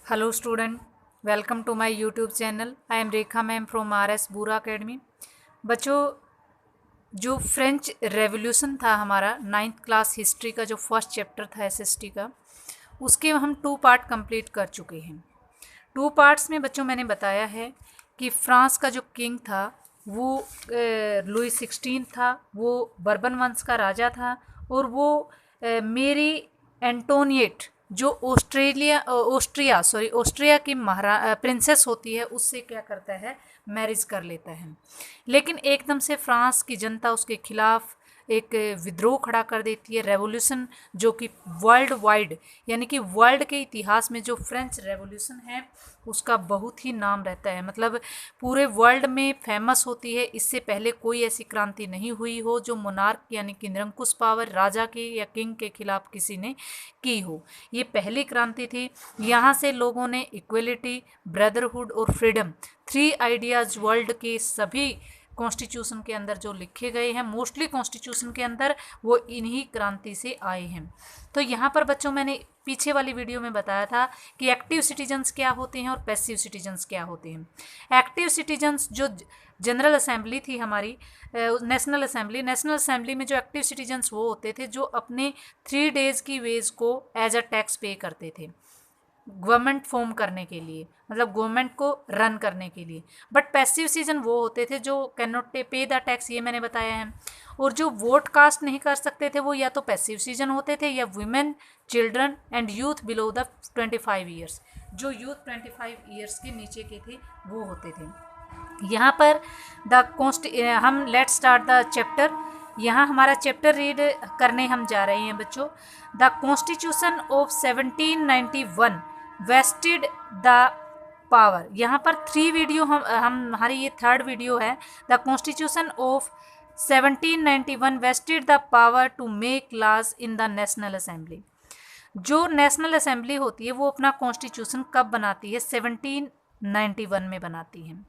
Hello student, welcome to my YouTube channel. I am Rekha ma'am from RS Bura Academy. बच्चों, जो French revolution था हमारा 9th class history का जो first chapter था SST का, उसके हम 2 पार्ट कंप्लीट कर चुके हैं। 2 पार्ट्स में बच्चों मैंने बताया है कि फ्रांस का जो किंग था वो लुई 16 था, वो बर्बन वंश का राजा था और वो मेरी एंटोनिएट जो ऑस्ट्रिया की प्रिंसेस होती है उससे क्या करता है, मैरिज कर लेता है। लेकिन एकदम से फ्रांस की जनता उसके खिलाफ एक विद्रोह खड़ा कर देती है, रेवोल्यूशन, जो कि वर्ल्ड वाइड यानी कि वर्ल्ड के इतिहास में जो फ्रेंच रेवोल्यूशन है उसका बहुत ही नाम रहता है, मतलब पूरे वर्ल्ड में फेमस होती है। इससे पहले कोई ऐसी क्रांति नहीं हुई हो जो मोनार्क यानी कि निरंकुश पावर राजा के या किंग के खिलाफ किसी ने की हो। ये पहली क्रांति थी। यहाँ से लोगों ने इक्वलिटी, ब्रदरहुड और फ्रीडम, 3 आइडियाज़ वर्ल्ड के सभी कॉन्स्टिट्यूशन के अंदर जो लिखे गए हैं, मोस्टली कॉन्स्टिट्यूशन के अंदर, वो इन्हीं क्रांति से आए हैं। तो यहाँ पर बच्चों मैंने पीछे वाली वीडियो में बताया था कि एक्टिव सिटीजन्स क्या होते हैं और पैसिव सिटीजन्स क्या होते हैं। एक्टिव सिटीजन्स जो जनरल असेंबली थी हमारी, नेशनल असेंबली में जो एक्टिव सिटीजन्स वो होते थे जो अपने 3 डेज़ की वेज को एज अ टैक्स पे करते थे गवर्नमेंट फॉर्म करने के लिए, मतलब गवर्नमेंट को रन करने के लिए। बट पैसिव सिटीजन वो होते थे जो can not pay the tax, ये मैंने बताया है। और जो वोट कास्ट नहीं कर सकते थे वो या तो पैसिव सिटीजन होते थे या women, children and youth below the 25 years, जो यूथ 25 ईयर्स के नीचे के थे वो होते थे। यहाँ पर हम लेट स्टार्ट द चैप्टर। यहाँ हमारा चैप्टर रीड करने हम जा रहे हैं बच्चों। The constitution of 1791 vested the power. यहाँ पर 3 वीडियो हम हमारी ये 3rd वीडियो है। The constitution of 1791 vested the power to make laws in the national assembly. जो नेशनल असेंबली होती है वो अपना कॉन्स्टिट्यूशन कब बनाती है? 1791 में बनाती है।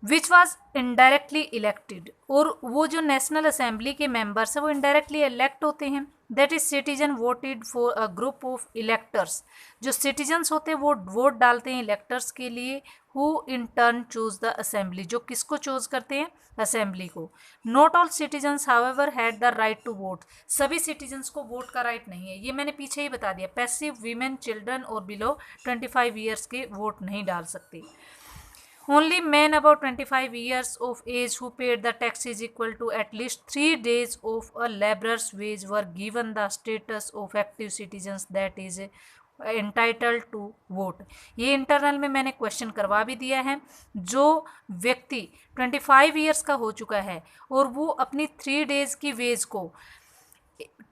विच वॉज इनडायरेक्टली इलेक्टेड, और वो जो नेशनल असेंबली के मेंबर्स हैं वो इनडायरेक्टली इलेक्ट होते हैं। That is citizen voted for a group of electors. जो सिटीजन्स होते हैं वो वोट डालते हैं इलेक्टर्स के लिए, who in turn choose the assembly, जो किसको चूज करते हैं? असेंबली को। Not all citizens however had the right to vote. सभी सिटीजन्स को वोट का राइट नहीं है, ये मैंने पीछे ही बता दिया। पैसिव, वीमेन, चिल्ड्रन और बिलो 25 ईयर्स के वोट नहीं डाल सकते। Only men about 25 years of age who paid the tax is equal to at least 3 days of a laborer's wage were given the status of active citizens, that is entitled to vote। ये internal में मैंने question करवा भी दिया है। जो व्यक्ति 25 years का हो चुका है और वो अपनी 3 डेज की वेज को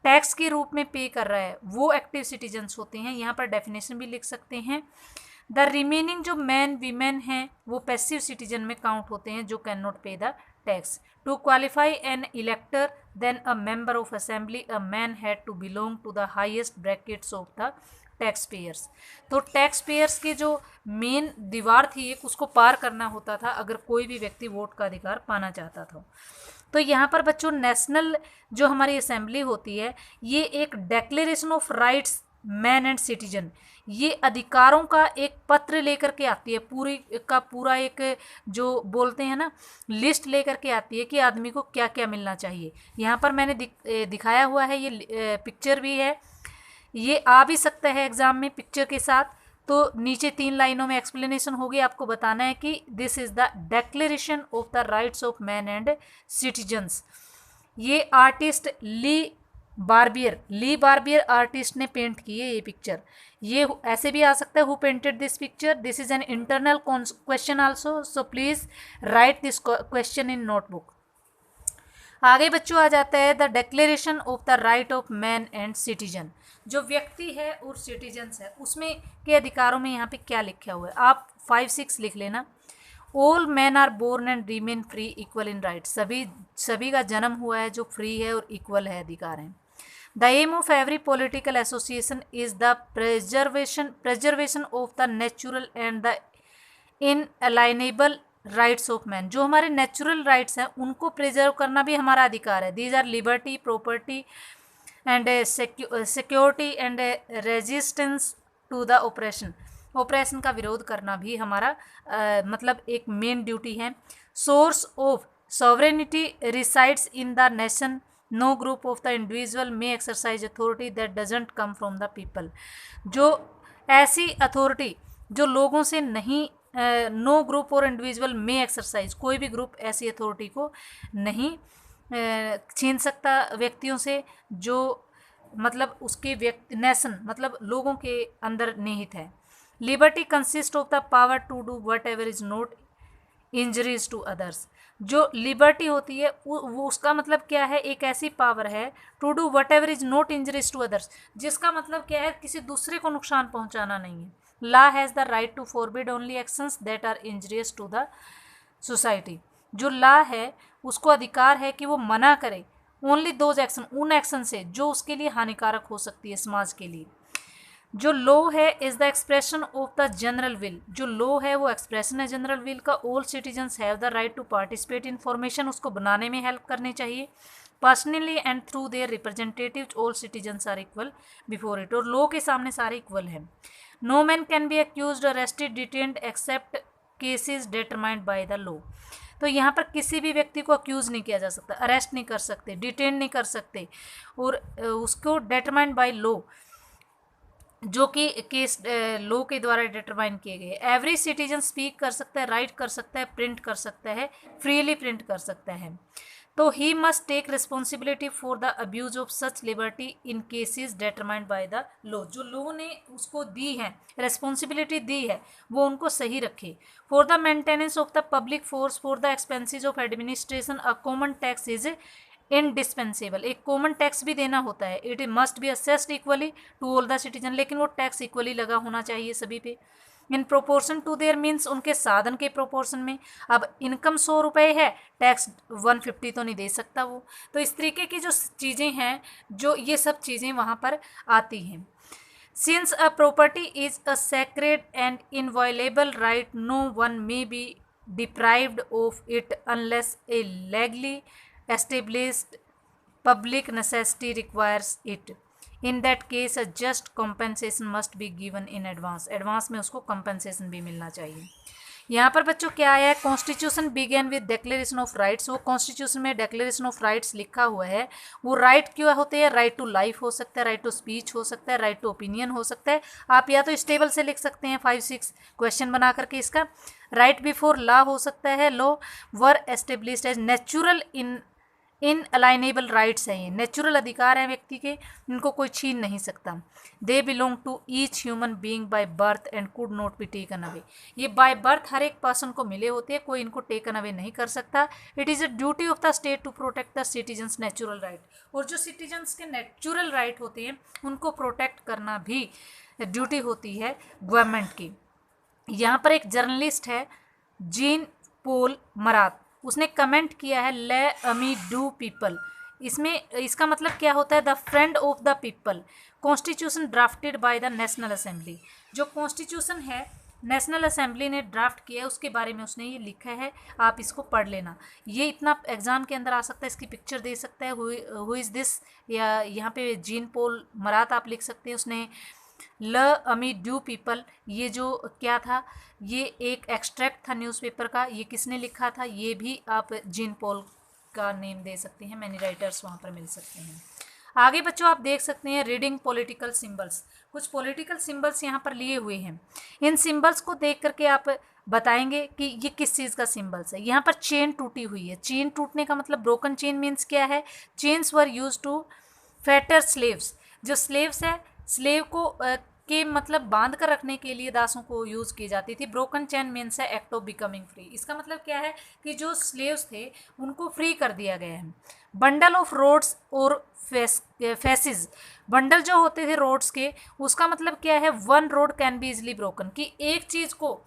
टैक्स के रूप में पे कर रहा है वो एक्टिव सिटीजन्स होते हैं। यहाँ पर डेफिनेशन भी लिख सकते हैं। द रिमेनिंग जो मैन वीमेन हैं वो पैसिव सिटीजन में काउंट होते हैं जो can not pay the tax. To qualify an elector then a member of assembly a man had to belong to the highest brackets of the tax payers. तो tax payers की जो main दीवार थी एक, उसको पार करना होता था अगर कोई भी व्यक्ति वोट का अधिकार पाना चाहता था। तो यहाँ पर बच्चों नेशनल जो हमारी असेंबली होती है ये एक declaration of rights man and citizen, ये अधिकारों का एक पत्र लेकर के आती है, पूरी का पूरा एक जो बोलते हैं ना लिस्ट लेकर के आती है कि आदमी को क्या क्या मिलना चाहिए। यहाँ पर मैंने दिखाया हुआ है, ये पिक्चर भी है, ये आ भी सकता है एग्जाम में पिक्चर के साथ। तो नीचे 3 लाइनों में एक्सप्लेनेशन होगी, आपको बताना है कि this is the declaration of the rights of man and citizens. ये आर्टिस्ट ली बार्बियर आर्टिस्ट ने पेंट की है ये पिक्चर। ये ऐसे भी आ सकता है who painted this picture. This is an internal question also, so please right this question in notebook. आगे बच्चों आ जाता है the declaration of the right of man and citizen. जो व्यक्ति है और सिटीजन्स है उसमें के अधिकारों में यहाँ पे क्या लिखा हुआ है आप 5-6 लिख लेना। All man are born and remain free equal in right. सभी का जन्म हुआ है जो फ्री है और इक्वल है, अधिकार हैं। The aim of every political association is the preservation of the natural and the inalienable rights of man. जो हमारे नेचुरल राइट्स हैं उनको प्रिजर्व करना भी हमारा अधिकार है। These are liberty, property and security and resistance to the oppression. Oppression का विरोध करना भी हमारा मतलब एक मेन ड्यूटी है। Source of sovereignty resides in the nation, no group of the individual may exercise authority that doesn't come from the people. जो ऐसी अथॉरिटी जो लोगों से नहीं, नो ग्रुप और इंडिविजुअल में एक्सरसाइज, कोई भी ग्रुप ऐसी अथॉरिटी को नहीं छीन सकता व्यक्तियों से जो मतलब उसके व्यक्ति नेशन मतलब लोगों के अंदर निहित है। Liberty consist of the power to do whatever is not injuries to others. जो लिबर्टी होती है वो उसका मतलब क्या है, एक ऐसी पावर है to do whatever is not injuries to others, जिसका मतलब क्या है किसी दूसरे को नुकसान पहुंचाना नहीं है। Law has the right to forbid only actions that are injurious to the society. जो लॉ है उसको अधिकार है कि वो मना करे ओनली दोज एक्शन, उन एक्शन से जो उसके लिए हानिकारक हो सकती है समाज के लिए। जो लॉ है is the expression of the general will, जो लॉ है वो एक्सप्रेशन है जनरल विल का। All citizens have the right to participate in formation, उसको बनाने में हेल्प करनी चाहिए। Personally and through their representatives all citizens are equal before it, और लॉ के सामने सारे इक्वल हैं। No man can be accused, arrested, detained except cases determined by the law. तो यहाँ पर किसी भी व्यक्ति को अक्यूज़ नहीं किया जा सकता, अरेस्ट नहीं कर सकते, डिटेन नहीं कर सकते, और उसको डिटरमाइंड बाय लॉ, जो कि केस लॉ के द्वारा डिटरमाइन किए गए। एवरी सिटीजन स्पीक कर सकता है, राइट कर सकता है, प्रिंट कर सकता है, फ्रीली प्रिंट कर सकता है। तो he must take responsibility for the abuse of such liberty in cases determined by the law. जो लॉ ने उसको दी है, रिस्पॉन्सिबिलिटी दी है, वो उनको सही रखे। For the maintenance of the public force, for the expenses of administration, a common tax is indispensable. एक कॉमन टैक्स भी देना होता है, it must be assessed equally to all the citizen, लेकिन वो टैक्स इक्वली लगा होना चाहिए सभी पे, in proportion to their means, उनके साधन के प्रोपोर्शन में। अब इनकम 100 रुपये है, टैक्स 150 तो नहीं दे सकता वो। तो इस तरीके की जो चीज़ें हैं, जो ये सब चीज़ें वहाँ पर आती हैं। Since a property is a sacred and inviolable right, no one may be deprived of it unless a legally established public necessity requires it. In that case a just compensation must be given in advance. Advance में उसको compensation भी मिलना चाहिए। यहाँ पर बच्चों क्या आया है, constitution begin with declaration of rights. वो कॉन्स्टिट्यूशन में डिक्लेरेशन ऑफ राइट्स लिखा हुआ है। वो राइट क्यों होते हैं, राइट टू लाइफ हो सकता है, राइट टू स्पीच हो सकता है, राइट टू ओपिनियन हो सकता है। आप या तो इस टेबल से लिख सकते हैं 5-6 क्वेश्चन बना करके इसका। राइट बिफोर लॉ हो सकता है, लॉ वर एस्टेब्लिश्ड एज नेचुरल इनअलाइनेबल राइट्स हैं, ये नेचुरल अधिकार हैं व्यक्ति के, इनको कोई छीन नहीं सकता। They belong to each human being by birth and could not be taken away. ये बाय बर्थ हर एक पर्सन को मिले होते हैं, कोई इनको टेकन अवे नहीं कर सकता। It is a duty of the state to protect the citizens natural right. और जो सिटीजन्स के नेचुरल राइट होते हैं उनको प्रोटेक्ट करना भी ड्यूटी होती है गवर्नमेंट की। यहाँ पर एक जर्नलिस्ट है जीन पॉल मरात, उसने कमेंट किया है ले अमी डू पीपल। इसमें इसका मतलब क्या होता है, the friend of the people, constitution drafted by the national assembly. जो कॉन्स्टिट्यूशन है नेशनल असेंबली ने ड्राफ्ट किया है उसके बारे में उसने ये लिखा है, आप इसको पढ़ लेना। ये इतना एग्जाम के अंदर आ सकता है, इसकी पिक्चर दे सकता है, हु इज़ दिस, या यहाँ पे जीन पॉल मरात आप लिख सकते हैं। उसने ल अमी डू पीपल, ये जो क्या था, ये एक एक्सट्रैक्ट था न्यूज़पेपर का, ये किसने लिखा था, ये भी आप जीन पॉल का नेम दे सकते हैं, मैनी राइटर्स वहाँ पर मिल सकते हैं। आगे बच्चों आप देख सकते हैं रीडिंग पॉलिटिकल सिंबल्स। कुछ पॉलिटिकल सिंबल्स यहाँ पर लिए हुए हैं, इन सिंबल्स को देख करके आप बताएंगे कि ये किस चीज़ का सिंबल्स है। यहाँ पर चेन टूटी हुई है, चेन टूटने का मतलब ब्रोकन चेन मीन्स क्या है, chains were used to fetter slaves. जो स्लेव्स है, स्लेव को के मतलब बांध कर रखने के लिए दासों को यूज़ की जाती थी। ब्रोकन चेन मीन्स है एक्ट ऑफ बिकमिंग फ्री। इसका मतलब क्या है कि जो स्लेव्स थे उनको फ्री कर दिया गया है। बंडल ऑफ रोड्स और फेसिस, बंडल जो होते थे रोड्स के, उसका मतलब क्या है, one road can be easily broken, कि एक चीज़ को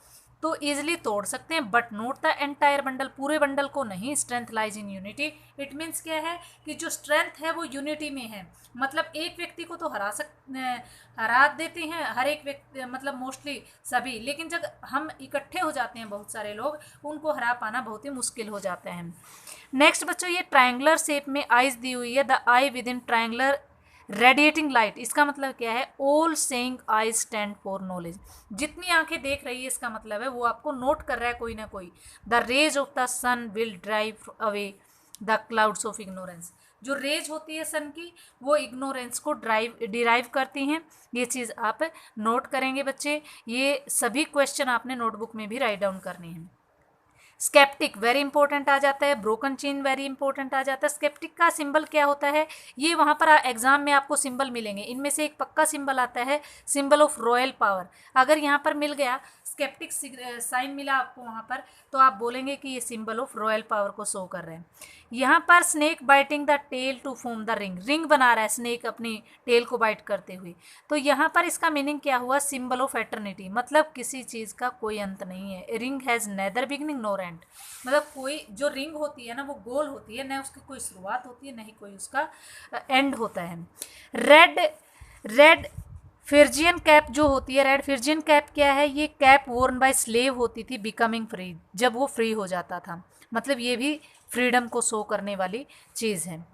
तो ईजिली तोड़ सकते हैं but note the entire bundle, पूरे बंडल को नहीं। Strength lies in unity, it means क्या है कि जो स्ट्रेंथ है वो यूनिटी में है। मतलब एक व्यक्ति को तो हरा देते हैं हर एक व्यक्ति, मतलब मोस्टली सभी, लेकिन जब हम इकट्ठे हो जाते हैं बहुत सारे लोग, उनको हरा पाना बहुत ही मुश्किल हो जाता है। नेक्स्ट बच्चों ये ट्रायंगुलर शेप में आइज दी हुई है, the I with in triangular radiating light, इसका मतलब क्या है? All saying eyes stand for knowledge, जितनी आंखें देख रही है इसका मतलब है वो आपको नोट कर रहा है कोई ना कोई। The rays of the sun will drive away the clouds of ignorance, जो रेज होती है सन की वो इग्नोरेंस को डिराइव करती हैं। ये चीज़ आप नोट करेंगे बच्चे, ये सभी क्वेश्चन आपने नोटबुक में भी राइट डाउन करने हैं। स्केप्टिक वेरी इंपॉर्टेंट आ जाता है, ब्रोकन चेन वेरी इंपॉर्टेंट आ जाता है। स्केप्टिक का सिंबल क्या होता है? ये वहाँ पर एग्जाम में आपको सिंबल मिलेंगे, इनमें से एक पक्का सिंबल आता है सिंबल ऑफ रॉयल पावर। अगर यहाँ पर मिल गया स्केप्टिक साइन मिला आपको वहाँ पर, तो आप बोलेंगे कि ये सिंबल ऑफ रॉयल पावर को शो कर रहे हैं। यहाँ पर snake biting the tail to form the ring, ring बना रहा है स्नेक अपनी टेल को बाइट करते हुए, तो यहाँ पर इसका मीनिंग क्या हुआ? सिंबल ऑफ एटर्निटी, मतलब किसी चीज़ का कोई अंत नहीं है। Ring has neither beginning nor end, मतलब कोई जो रिंग होती है ना वो गोल होती है, न उसकी कोई शुरुआत होती है न ही कोई उसका एंड होता है। रेड फिर्जियन कैप जो होती है, रेड फिर्जियन कैप क्या है? ये कैप वोर्न बाय स्लेव होती थी बिकमिंग फ्री, जब वो फ्री हो जाता था, मतलब ये भी फ्रीडम को शो करने वाली चीज़ है।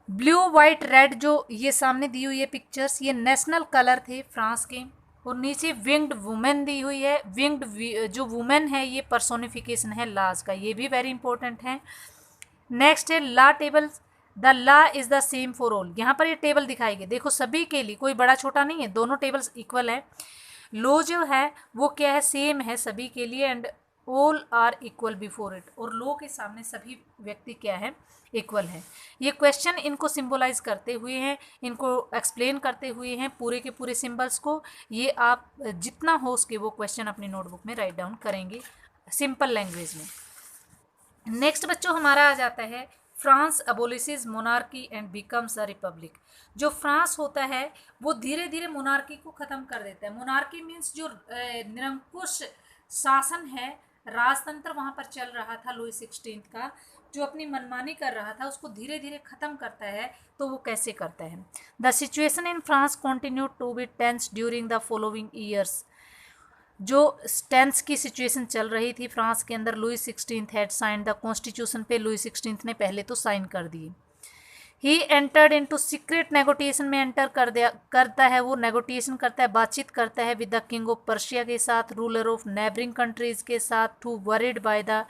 ब्लू वाइट रेड जो ये सामने दी हुई है पिक्चर्स, ये नेशनल कलर थे फ्रांस के। और नीचे विंग्ड वुमेन दी हुई है, विंग्ड जो वुमेन है ये पर्सोनिफिकेशन है लाज का, ये भी वेरी इंपॉर्टेंट है। नेक्स्ट है law table, the law is the same for all, यहाँ पर ये टेबल दिखाई गई, देखो सभी के लिए, कोई बड़ा छोटा नहीं है, दोनों टेबल्स इक्वल है। लो जो है वो क्या है? सेम है सभी के लिए, and all are equal before it, और लो के सामने सभी व्यक्ति क्या है? इक्वल है। ये क्वेश्चन इनको सिंबलाइज करते हुए हैं, इनको एक्सप्लेन करते हुए हैं पूरे के पूरे सिंबल्स को। ये आप जितना हो उसके वो क्वेश्चन अपनी नोटबुक में राइट डाउन करेंगे सिंपल लैंग्वेज में। नेक्स्ट बच्चों हमारा आ जाता है France abolishes monarchy and becomes a republic. जो फ्रांस होता है वो धीरे धीरे मोनार्की को ख़त्म कर देता है। मोनार्की मीन्स जो निरंकुश शासन है, राजतंत्र वहाँ पर चल रहा था लुई 16 का, जो अपनी मनमानी कर रहा था उसको धीरे धीरे ख़त्म करता है। तो वो कैसे करता है? The situation in France continue to be tense during the following years, जो टेंस की सिचुएशन चल रही थी फ्रांस के अंदर, Louis 16 had sign the constitution पे लुई 16 ने पहले तो साइन कर दिए। He entered into secret negotiation में एंटर करता है, वो नेगोटिएशन करता है, बातचीत करता है with the king of Persia के साथ, रूलर ऑफ नेबरिंग कंट्रीज के साथ, to worried by the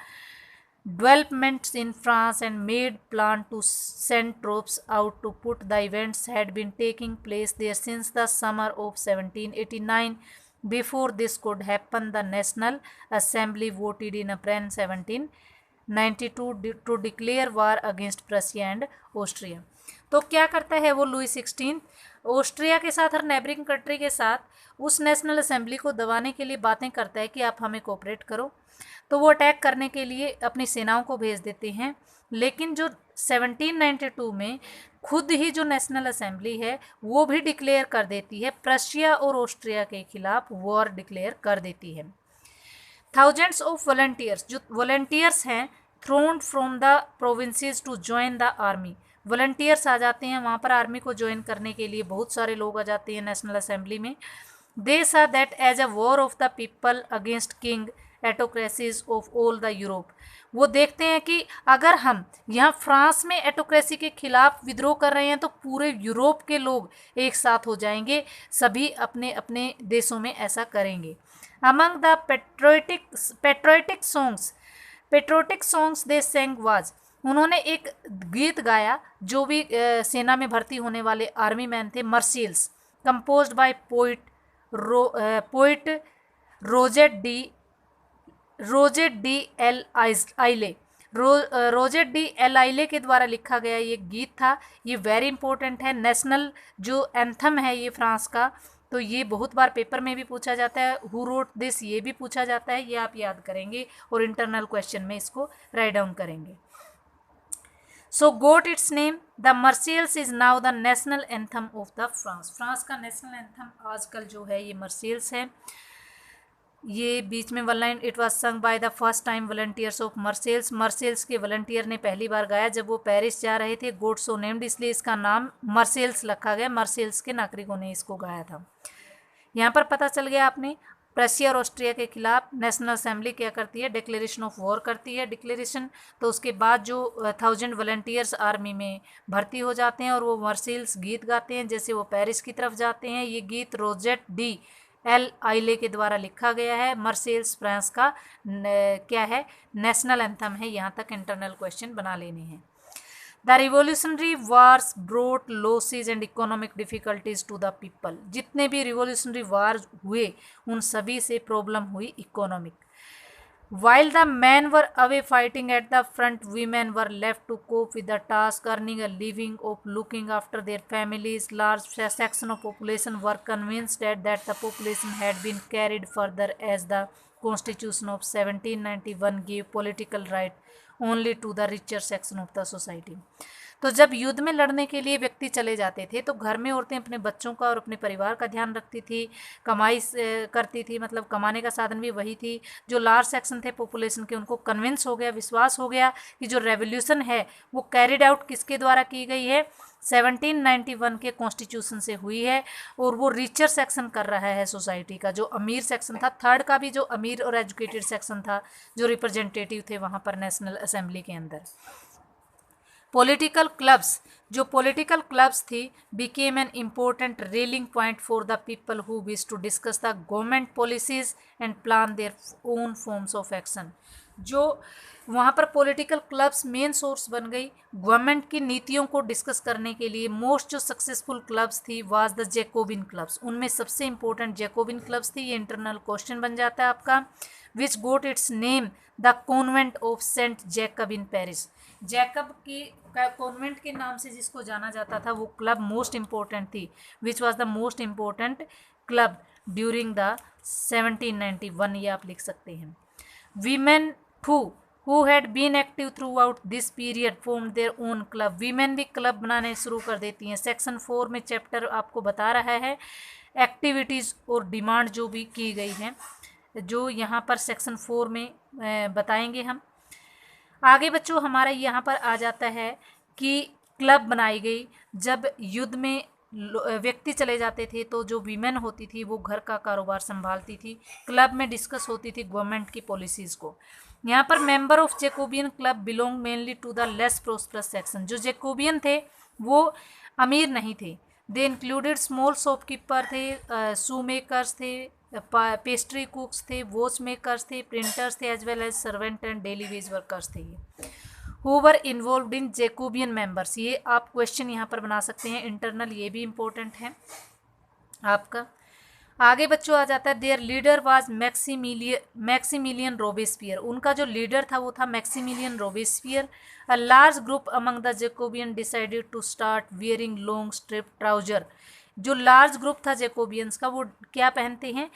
developments in France and made plan to send troops out to put the events had been taking place there since the summer of 1789. Before this could happen, the National Assembly voted in April 1792 to declare war against Prussia and Austria. तो क्या करता है वो Louis 16 Austria के साथ और neighbouring country के साथ उस नेशनल असेंबली को दबाने के लिए बातें करता है कि आप हमें कोऑपरेट करो। तो वो अटैक करने के लिए अपनी सेनाओं को भेज देते हैं, लेकिन जो 1792 में खुद ही जो नेशनल असेंबली है वो भी डिक्लेयर कर देती है, प्रशिया और ऑस्ट्रिया के खिलाफ वॉर डिक्लेयर कर देती है। थाउजेंड्स ऑफ वॉलंटियर्स, जो वॉलंटियर्स हैं, thronged from the provinces to join the army, volunteers आ जाते हैं वहाँ पर आर्मी को ज्वाइन करने के लिए, बहुत सारे लोग आ जाते हैं नेशनल असेंबली में। They saw that as a war of the people against king autocracies of all the Europe, वो देखते हैं कि अगर हम यहाँ फ्रांस में एटोक्रेसी के खिलाफ विद्रोह कर रहे हैं तो पूरे यूरोप के लोग एक साथ हो जाएंगे, सभी अपने अपने देशों में ऐसा करेंगे। Among the patriotic songs they sang was, उन्होंने एक गीत गाया जो भी सेना में भर्ती होने वाले आर्मी मैन थे, Marseillaise, composed by poet Rouget de L Isle के द्वारा लिखा गया ये गीत था। ये वेरी इंपॉर्टेंट है, नेशनल जो एंथम है ये फ्रांस का, तो ये बहुत बार पेपर में भी पूछा जाता है। हु रोट दिस ये भी पूछा जाता है, ये आप याद करेंगे और इंटरनल क्वेश्चन में इसको राइट डाउन करेंगे। So got its name, the Marseillaise is now the national anthem of the France, France का नेशनल एंथम आजकल जो है ये मर्सियल्स है। ये बीच में one line, it was sung by the first time volunteers of Marseillaise, Marseillaise के वॉलंटियर ने पहली बार गाया जब वो पेरिस जा रहे थे। गोट सो नेम्ड, इसलिए इसका नाम मर्सियल्स रखा गया, मर्सियल्स के नागरिकों ने इसको गाया था। यहाँ पर पता चल गया आपने प्रशिया और ऑस्ट्रिया के खिलाफ नेशनल असेंबली क्या करती है, डिक्लेरेशन ऑफ वॉर करती है। डिक्लेरेशन तो उसके बाद जो 1000 वॉलंटियर्स आर्मी में भर्ती हो जाते हैं और वो मर्सिल्स गीत गाते हैं, जैसे वो पेरिस की तरफ जाते हैं। ये गीत रोजेट डी एल आइले के द्वारा लिखा गया है। मर्सिल्स फ्रांस का क्या है, नेशनल एंथम है। यहाँ तक इंटरनल क्वेश्चन बना लेने हैं। The revolutionary wars brought losses and economic difficulties to the people. जितने भी रिवोल्यूशनरी वार हुए उन सभी से प्रॉब्लम हुई economic. While the men were away fighting at the front, women were left to cope with the task, earning a living of looking after their families. Large section of population were convinced that the population had been carried further as the Constitution of 1791 gave political right only to the richer section of the society. तो जब युद्ध में लड़ने के लिए व्यक्ति चले जाते थे तो घर में औरतें अपने बच्चों का और अपने परिवार का ध्यान रखती थी, कमाई करती थी, मतलब कमाने का साधन भी वही थी। जो लार्ज सेक्शन थे पॉपुलेशन के, उनको कन्विंस हो गया, विश्वास हो गया कि जो रेवोल्यूशन है वो कैरिड आउट किसके द्वारा की गई है, 1791 के कॉन्स्टिट्यूशन से हुई है। और वो रिचर सेक्शन कर रहा है सोसाइटी का। जो अमीर सेक्शन था, थर्ड का भी जो अमीर और एजुकेटेड सेक्शन था, जो रिप्रेजेंटेटिव थे वहाँ पर नेशनल असेंबली के अंदर। पॉलिटिकल क्लब्स, जो पॉलिटिकल क्लब्स थी, became an important rallying point for the people who wish to discuss the government policies and plan their own forms of action. जो वहाँ पर पॉलिटिकल क्लब्स मेन सोर्स बन गई government की नीतियों को डिस्कस करने के लिए। मोस्ट जो सक्सेसफुल क्लब्स थी वाज द जैकोबिन क्लब्स। उनमें सबसे इंपॉर्टेंट जैकोबिन क्लब्स थी। ये इंटरनल क्वेश्चन बन जाता है आपका। Which got its name the convent of Saint Jacob in Paris. Jacob की कॉन्वेंट के नाम से जिसको जाना जाता था वो क्लब मोस्ट इम्पोर्टेंट थी। Which was the most important club during the 1791, ये आप लिख सकते हैं। Women who had been active throughout this period formed their own club। Women भी क्लब बनाने शुरू कर देती हैं। सेक्शन 4 में चैप्टर आपको बता रहा है एक्टिविटीज़ और डिमांड जो भी की गई हैं, जो यहाँ पर सेक्शन 4 में बताएंगे हम आगे। बच्चों हमारा यहाँ पर आ जाता है कि क्लब बनाई गई जब युद्ध में व्यक्ति चले जाते थे तो जो वीमेन होती थी वो घर का कारोबार संभालती थी। क्लब में डिस्कस होती थी गवर्नमेंट की पॉलिसीज़ को। यहाँ पर member of Jacobin club belong mainly to the less prosperous section. जो जैकोबियन थे वो अमीर नहीं थे। दे इंक्लूडेड स्मॉल शॉपकीपर थे, शू मेकर्स थे, पेस्ट्री कुक्स थे, वॉच मेकर्स थे, प्रिंटर्स थे, as well as servant and daily wage workers थे। ये who were involved in Jacobin members. ये आप क्वेश्चन यहाँ पर बना सकते हैं इंटरनल, ये भी इम्पोर्टेंट है आपका। आगे बच्चों आ जाता है their leader was Maximilian Robespierre. उनका जो लीडर था वो था Maximilian Robespierre. A large group among the Jacobin decided to start wearing long strip trouser. जो लार्ज ग्रुप था जैकोबियंस का वो क्या पहनते हैं,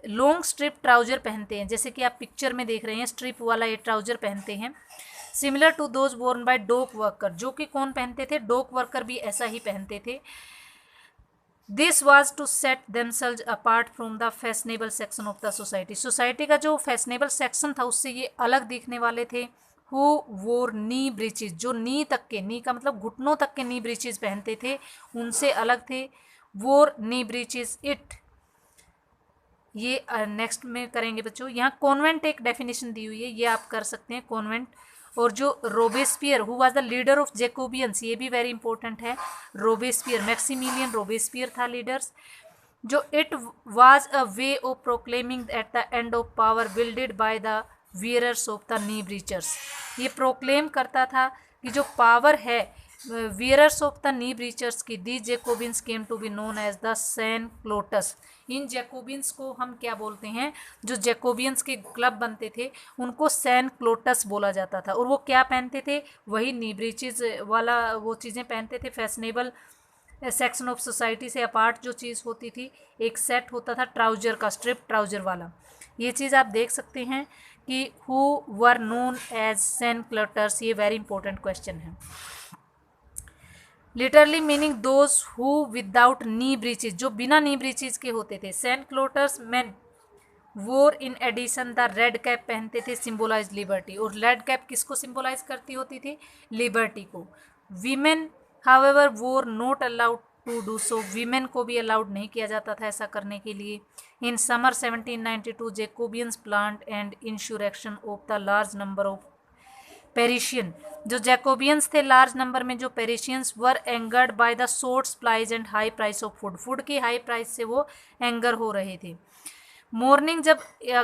लॉन्ग स्ट्रिप ट्राउजर पहनते हैं। जैसे कि आप पिक्चर में देख रहे हैं स्ट्रिप वाला ये ट्राउजर पहनते हैं। Similar to those born by dock worker. जो कि कौन पहनते थे, डॉक वर्कर भी ऐसा ही पहनते थे। This was to set themselves apart from the fashionable section of the society. Society का जो फैशनेबल सेक्शन था उससे ये अलग दिखने वाले थे। हु वोर नी ब्रीचेज, जो नी तक के, नी का मतलब घुटनों तक के नी ब्रीचेज पहनते थे उनसे अलग थे। वोर नी ब्रीचेज इट, ये नेक्स्ट में करेंगे बच्चों। यहाँ कॉन्वेंट एक डेफिनेशन दी हुई है, ये आप कर सकते हैं कॉन्वेंट। और जो Robespierre who was the leader of Jacobins, ये भी वेरी इंपॉर्टेंट है। रोबेस्पियर, मैक्सिमिलियन रोबेस्पियर था लीडर्स। जो it was a way of proclaiming at the end of power wielded by the wearers of the knee breeches. ये proclaim करता था कि जो पावर है वियरर्स ऑफ द नी ब्रीचर्स की, the Jacobins came to be known as the sans culottes. इन Jacobins को हम क्या बोलते हैं, जो जैकोबियंस के क्लब बनते थे उनको सैन क्लोटस बोला जाता था। और वो क्या पहनते थे, वही नी ब्रीचेज वाला वो चीज़ें पहनते थे। फैशनेबल सेक्शन ऑफ सोसाइटी से अपार्ट जो चीज़ होती थी, एक सेट होता था ट्राउजर का, स्ट्रिप ट्राउजर वाला। ये चीज़ आप देख सकते हैं कि who were known as sans culottes, ये वेरी इंपॉर्टेंट क्वेश्चन है। Literally meaning those who without knee breeches, जो बिना नी ब्रीचेज के होते थे। San culottes man wore in addition the red cap, पहनते थे, सिम्बोलाइज लिबर्टी। और रेड कैप किसको सिम्बोलाइज करती होती थी, लिबर्टी को। Women however wore not allowed to do so, women को भी अलाउड नहीं किया जाता था ऐसा करने के लिए। In summer 1792 Jacobins plant and insurrection of the large number of Parisians, जो जैकोबियंस थे लार्ज नंबर में जो Parisians were angered by the short supplies and high price of food, food की हाई प्राइस से वो एंगर हो रहे थे। मॉर्निंग जब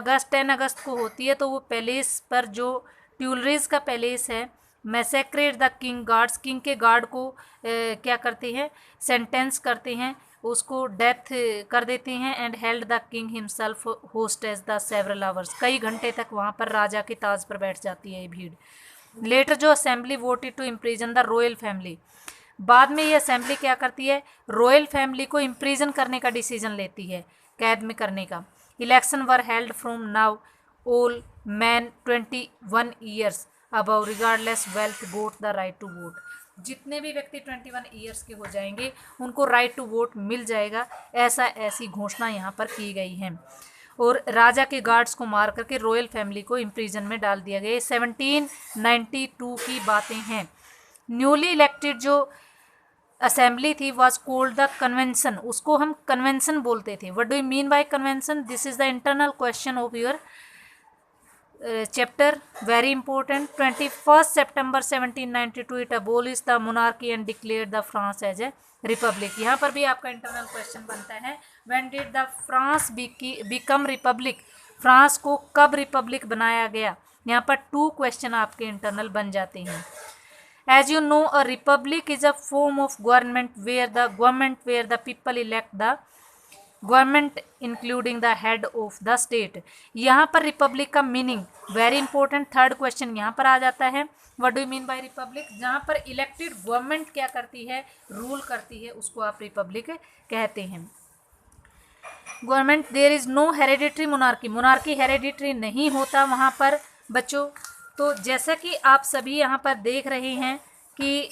10 अगस्त को होती है तो वो पैलेस पर जो ट्यूलरीज का पैलेस है मैसेक्रेट द किंग गार्ड्स, किंग के गार्ड को क्या करते हैं, सेंटेंस करते हैं, उसको डेथ कर देते हैं। And held the king himself hostage as the several hours, कई घंटे तक वहाँ पर राजा के ताज पर बैठ जाती है ये भीड़। लेटर जो assembly voted to imprison the royal family, बाद में ये असेंबली क्या करती है, रॉयल फैमिली को इम्प्रीजन करने का डिसीजन लेती है, कैद में करने का। Election were held from now all man 21 years above regardless wealth got the right to vote, जितने भी व्यक्ति 21 ईयर्स के हो जाएंगे उनको राइट टू वोट मिल जाएगा, ऐसी घोषणा यहाँ पर की गई है। और राजा के गार्ड्स को मार करके रॉयल फैमिली को इम्प्रीजन में डाल दिया गया। 1792 की बातें हैं। न्यूली इलेक्टेड जो असेंबली थी वाज कोल्ड द कन्वेंशन, उसको हम कन्वेंशन बोलते थे। What do you mean by convention, this is the internal question of your chapter, very important. 21 September 1792 it abolish the monarchy and declare the France as a republic. यहाँ पर भी आपका internal question बनता है, when did the France become republic, France को कब Republic बनाया गया। यहाँ पर 2 क्वेश्चन आपके इंटरनल बन जाते हैं। As you know a republic is a form of government where the people elect the government including the head of the state. यहाँ पर रिपब्लिक का meaning very important, 3rd question यहाँ पर आ जाता है। What do you mean bye Republic, जहाँ पर elected government क्या करती है, रूल करती है, उसको आप रिपब्लिक कहते हैं। Government, there is no hereditary monarchy, monarchy hereditary नहीं होता वहाँ पर बच्चों। तो जैसा कि आप सभी यहाँ पर देख रहे हैं कि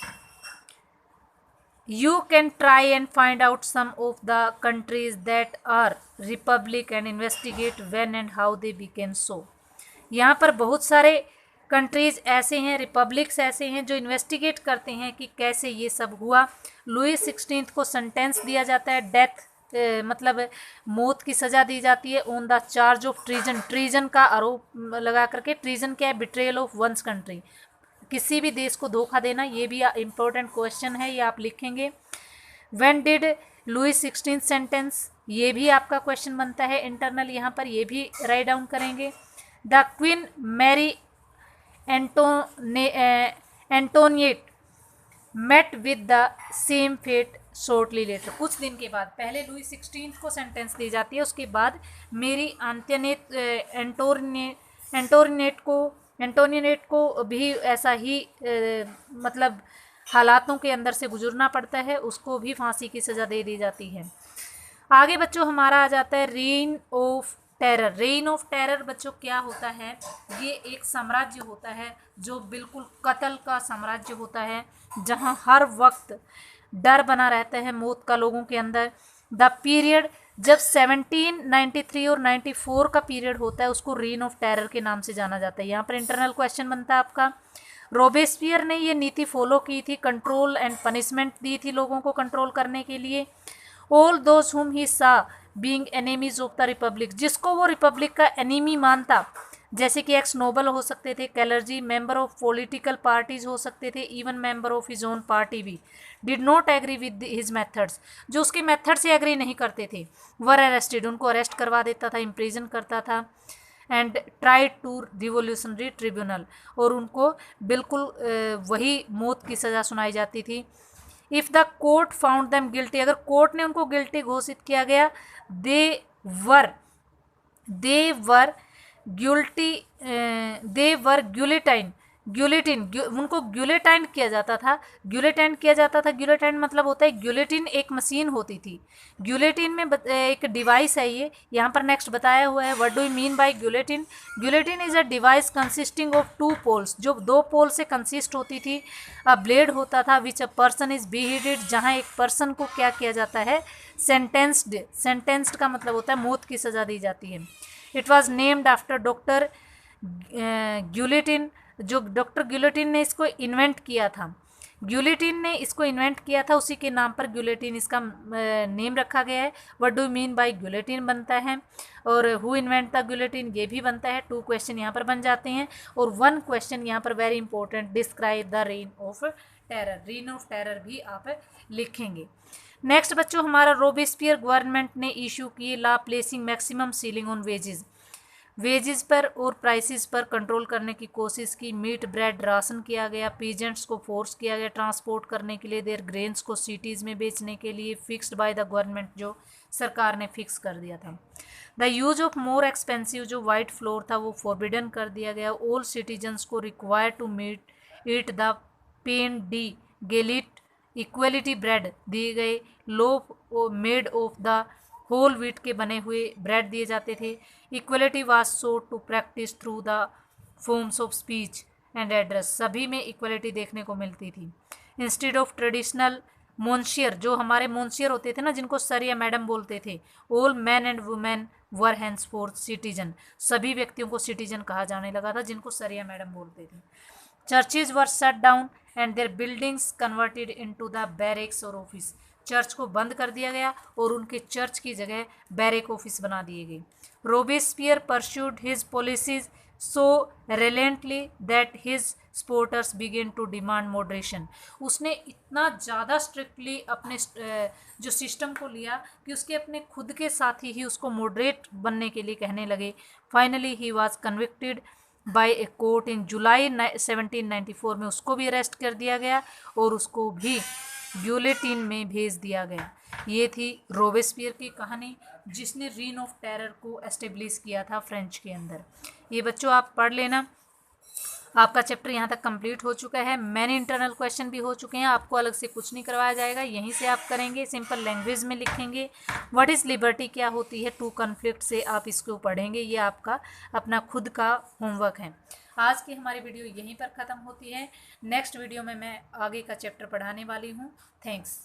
you can try and find out some of the countries that are republic and investigate when and how they became so। यहाँ पर बहुत सारे कंट्रीज़ ऐसे हैं, रिपब्लिक्स ऐसे हैं जो इन्वेस्टिगेट करते हैं कि कैसे ये सब हुआ। लुई 16 को सेंटेंस दिया जाता है, डेथ मतलब मौत की सज़ा दी जाती है on the charge of treason, treason का आरोप लगा करके। ट्रीजन क्या है, बिट्रेयल ऑफ वंस कंट्री, किसी भी देश को धोखा देना, ये भी इम्पोर्टेंट क्वेश्चन है, ये आप लिखेंगे। व्हेन डिड लुई 16 सेंटेंस, ये भी आपका क्वेश्चन बनता है इंटरनल, यहाँ पर ये भी राइट डाउन करेंगे। The queen Marie Antoinette met with the same fate shortly later, कुछ दिन के बाद, पहले लुई 16 को सेंटेंस दी जाती है, उसके बाद मेरी एंटोनिएट को भी ऐसा ही मतलब हालातों के अंदर से गुजरना पड़ता है, उसको भी फांसी की सज़ा दे दी जाती है। आगे बच्चों हमारा आ जाता है rain of terror. Rain of terror बच्चों क्या होता है, ये एक साम्राज्य होता है जो बिल्कुल कत्ल का साम्राज्य होता है, जहाँ हर वक्त डर बना रहता है मौत का लोगों के अंदर। द पीरियड जब 1793 और 94 का पीरियड होता है उसको रेन ऑफ टेरर के नाम से जाना जाता है। यहाँ पर इंटरनल क्वेश्चन बनता है आपका, रोबेस्पियर ने ये नीति फॉलो की थी, कंट्रोल एंड पनिशमेंट दी थी लोगों को कंट्रोल करने के लिए। ऑल दोज हुम ही सा being enemies of the Republic, जिसको वो रिपब्लिक का एनिमी मानता, जैसे कि एक्स नोबल हो सकते थे, clergy, member of political parties हो सकते थे, even member of his own party भी, did not agree with his methods, जो उसके मेथड से एग्री नहीं करते थे, वर अरेस्टेड, उनको अरेस्ट करवा देता था, इम्प्रिजन करता था। And try to revolutionary tribunal, और उनको बिल्कुल वही मौत की सज़ा सुनाई जाती थी। If the court found them guilty, अगर कोर्ट ने उनको गिल्टी घोषित किया गया, दे वर गिलेटिन, उनको गिलेटाइन किया जाता था। गिलेटाइन मतलब होता है गिलेटिन, एक मशीन होती थी। गिलेटिन में एक डिवाइस है, ये यहाँ पर नेक्स्ट बताया हुआ है। What do you mean by guillotine, guillotine is a device consisting of 2 poles, जो 2 पोल से कंसिस्ट होती थी। अ ब्लेड होता था विच अ पर्सन इज बीहेडेड, जहाँ एक पर्सन को क्या किया जाता है, सेंटेंस्ड का मतलब होता है मौत की सज़ा दी जाती है। It was named after doctor guillotine, जो डॉक्टर गिलेटिन ने इसको इन्वेंट किया था। गिलेटिन ने इसको इन्वेंट किया था, उसी के नाम पर गिलेटिन इसका नेम रखा गया है। What do mean by guillotine बनता है, और हु इन्वेंट द गिलेटिन ये भी बनता है। 2 क्वेश्चन यहाँ पर बन जाते हैं, और 1 क्वेश्चन यहाँ पर very important, describe the rain of terror. Rain of terror भी आप लिखेंगे। नेक्स्ट बच्चों, हमारा रोबेस्पियर गवर्नमेंट ने इशू किए laws placing maximum ceiling on wages पर और प्राइसेस पर कंट्रोल करने की कोशिश की। मीट ब्रेड राशन किया गया, पीजेंट्स को फोर्स किया गया ट्रांसपोर्ट करने के लिए, देयर ग्रेन्स को सिटीज़ में बेचने के लिए, फिक्स्ड बाय द गवर्नमेंट, जो सरकार ने फिक्स कर दिया था। The use of more expensive जो वाइट फ्लोर था वो फॉरबिडन कर दिया गया। ऑल सिटीजन्स को require to meet eat the pain d'egalite equality bread दिए गए। Loaf made of the whole wheat के बने हुए ब्रेड दिए जाते थे। Equality was so to practice through the forms of speech and address, सभी में इक्वलिटी देखने को मिलती थी। इंस्टेड ऑफ ट्रेडिशनल मोन्शियर, जो हमारे मोन्शियर होते थे ना, जिनको सर या मैडम बोलते थे, all men and women were henceforth citizen, सभी व्यक्तियों को सिटीजन कहा जाने लगा था जिनको सर या मैडम बोलते थे। Churches were shut down and their buildings converted into the barracks और ऑफिस, चर्च को बंद कर दिया गया और उनके चर्च की जगह बैरेक ऑफिस बना दिए गए। Robespierre pursued his policies so relentlessly that his supporters began to demand moderation, उसने इतना ज़्यादा स्ट्रिक्टली अपने जो सिस्टम को लिया कि उसके अपने खुद के साथी ही उसको मॉडरेट बनने के लिए कहने लगे। Finally he was convicted by a court in July 1794 में उसको भी अरेस्ट कर दिया गया और उसको भी गिलेटिन में भेज दिया गया। ये थी रोबेस्पियर की कहानी जिसने रीन ऑफ टेरर को एस्टेब्लिश किया था फ्रेंच के अंदर। ये बच्चों आप पढ़ लेना, आपका चैप्टर यहाँ तक कंप्लीट हो चुका है। मैंने इंटरनल क्वेश्चन भी हो चुके हैं, आपको अलग से कुछ नहीं करवाया जाएगा, यहीं से आप करेंगे, सिंपल लैंग्वेज में लिखेंगे। व्हाट इज़ लिबर्टी क्या होती है, टू कॉन्फ्लिक्ट से आप इसको पढ़ेंगे, ये आपका अपना खुद का होमवर्क है। आज की हमारी वीडियो यहीं पर ख़त्म होती है। नेक्स्ट वीडियो में मैं आगे का चैप्टर पढ़ाने वाली हूँ। थैंक्स।